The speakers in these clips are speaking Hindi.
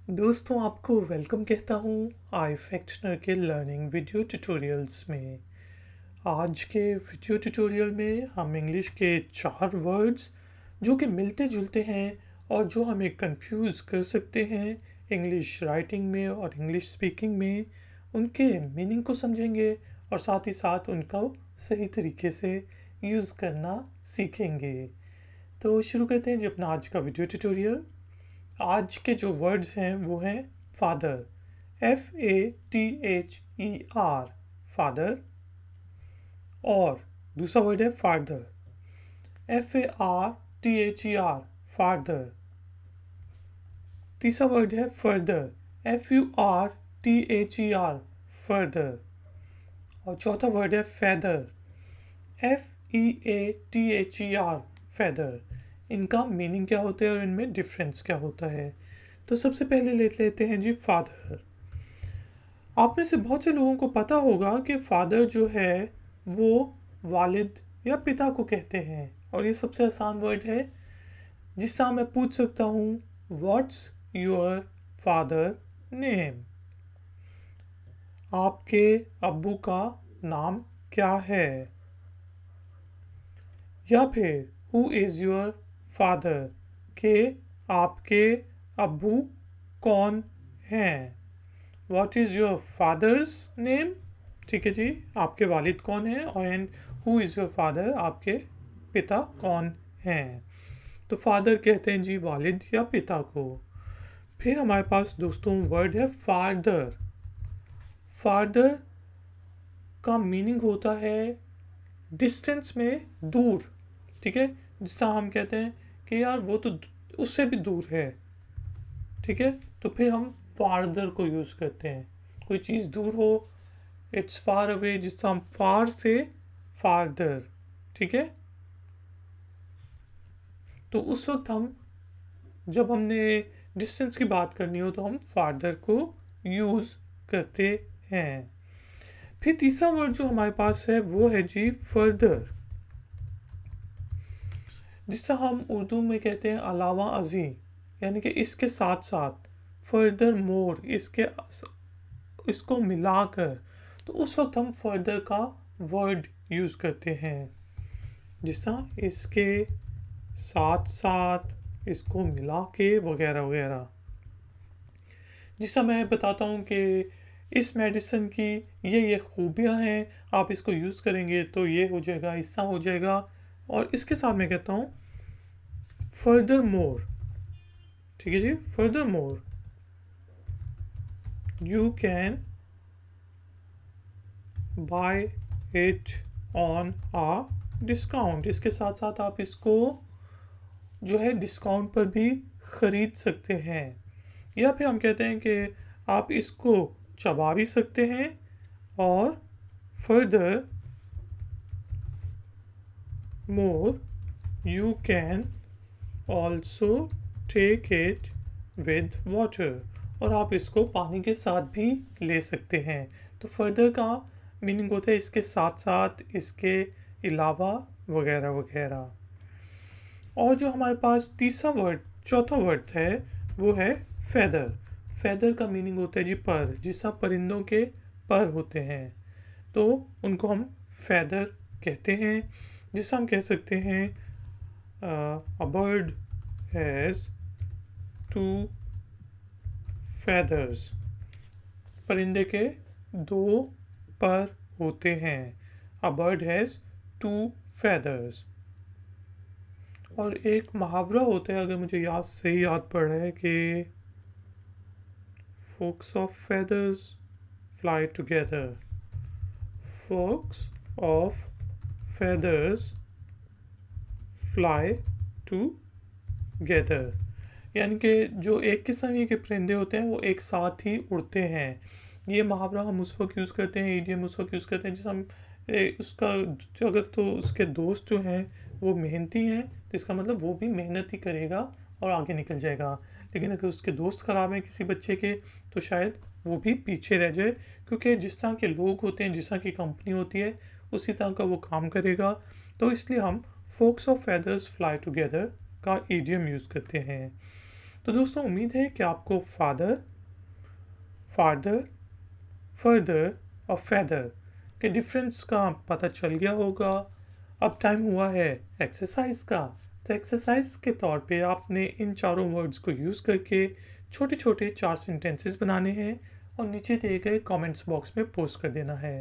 दोस्तों आपको वेलकम कहता हूँ आई फैक्शनर के लर्निंग वीडियो ट्यूटोरियल्स में। आज के वीडियो ट्यूटोरियल में हम इंग्लिश के 4 वर्ड्स जो कि मिलते जुलते हैं और जो हमें कंफ्यूज कर सकते हैं इंग्लिश राइटिंग में और इंग्लिश स्पीकिंग में, उनके मीनिंग को समझेंगे और साथ ही साथ उनका सही तरीके से यूज़ करना सीखेंगे। तो शुरू करते हैं जी अपना आज का वीडियो ट्यूटोरियल। आज के जो वर्ड्स हैं वो हैं फादर, FATHER, फादर। और दूसरा वर्ड है फादर, FARTHER, फादर। तीसरा वर्ड है फर्दर, FURTHER, फर्दर। और चौथा वर्ड है फेदर, FEATHER, फेदर। इनका मीनिंग क्या होता है और इनमें डिफरेंस क्या होता है। तो सबसे पहले लेते हैं जी फादर। आप में से बहुत से लोगों को पता होगा कि फादर जो है वो वालिद या पिता को कहते हैं, और ये सबसे आसान वर्ड है जिससे मैं पूछ सकता हूँ व्हाट्स योर फादर नेम, आपके अब्बू का नाम क्या है। या फिर हु इज़ योर फादर, के आपके अब्बू कौन हैं। What is your father's name, ठीक है जी, आपके वालिद कौन हैं। और and who is your father, आपके पिता कौन हैं। तो फादर कहते हैं जी वालिद या पिता को। फिर हमारे पास दोस्तों वर्ड है फादर। फादर का मीनिंग होता है डिस्टेंस में दूर, ठीक है। जिस तरह हम कहते हैं कि यार वो तो उससे भी दूर है, ठीक है। तो फिर हम फारदर को यूज़ करते हैं, कोई चीज़ दूर हो, इट्स फार अवे, जिस तरह हम फार से फारदर, ठीक है। तो उस वक्त हम जब हमने डिस्टेंस की बात करनी हो तो हम फारदर को यूज़ करते हैं। फिर तीसरा वर्ड जो हमारे पास है वो है जी फर्दर, जिससे हम उर्दू में कहते हैं अलावा अजी, यानी कि इसके साथ साथ, फर्दर मोर, इसको मिलाकर। तो उस वक्त हम फर्दर का वर्ड यूज़ करते हैं, जिस तरह इसके साथ साथ, इसको मिला के, वगैरह वगैरह। जिस तरह मैं बताता हूँ कि इस मेडिसिन की ये खूबियाँ हैं, आप इसको यूज़ करेंगे तो ये हो जाएगा, ऐसा हो जाएगा। और इसके साथ मैं कहता हूँ फर्दर मोर, ठीक है जी, furthermore you can buy it on a discount. इसके साथ साथ आप इसको जो है डिस्काउंट पर भी ख़रीद सकते हैं। या फिर हम कहते हैं कि आप इसको चबा भी सकते हैं, और furthermore you can also take it with water, और आप इसको पानी के साथ भी ले सकते हैं। तो फर्दर का मीनिंग होता है इसके साथ साथ, इसके अलावा, वगैरह वगैरह। और जो हमारे पास चौथा वर्ड है वो है फेदर। फेदर का मीनिंग होता है जी पर, जिसका परिंदों के पर होते हैं तो उनको हम फेदर कहते हैं। जिससे हम कह सकते हैं अ बर्ड हैज़ 2 feathers, परिंदे के 2 पर होते हैं। A bird has 2 feathers। और एक मुहावरा होता है, अगर मुझे सही याद पड़ रहा है, कि folks of feathers fly together, folks of feathers fly together, यानी कि जो एक किस्म के परिंदे होते हैं वो एक साथ ही उड़ते हैं। ये मुहावरा हम उस वक्त यूज़ करते हैं, इडियम उस वक्त यूज़ करते हैं जिस हम उसका, अगर तो उसके दोस्त जो हैं वो मेहनती हैं तो इसका मतलब वो भी मेहनत ही करेगा और आगे निकल जाएगा। लेकिन अगर उसके दोस्त ख़राब हैं किसी बच्चे के तो शायद वो भी पीछे रह जाए, क्योंकि जिस तरह के लोग होते हैं, जिस तरह की कंपनी होती है, उसी तरह का वो काम करेगा। तो इसलिए हम folks of feathers fly together का इडियम यूज़ करते हैं। तो दोस्तों उम्मीद है कि आपको फादर, फादर, फर्दर और फेदर के डिफरेंस का पता चल गया होगा। अब टाइम हुआ है एक्सरसाइज का। तो एक्सरसाइज के तौर पे आपने इन चारों वर्ड्स को यूज़ करके छोटे छोटे 4 सेंटेंसेस बनाने हैं और नीचे दिए गए कमेंट्स बॉक्स में पोस्ट कर देना है।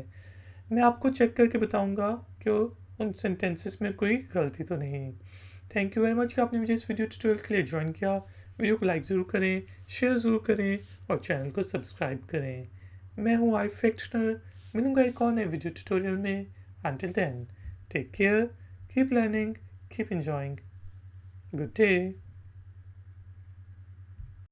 मैं आपको चेक करके बताऊंगा कि उन सेंटेंसेस में कोई गलती तो नहीं। थैंक यू वेरी मच कि आपने मुझे इस वीडियो ट्यूटोरियल के लिए ज्वाइन किया। वीडियो को लाइक ज़रूर करें, शेयर ज़रूर करें और चैनल को सब्सक्राइब करें। मैं हूँ आई फैक्शनर। मिलूंगा एक और नए वीडियो ट्यूटोरियल में। Until then, take care, keep learning, keep enjoying. Good day.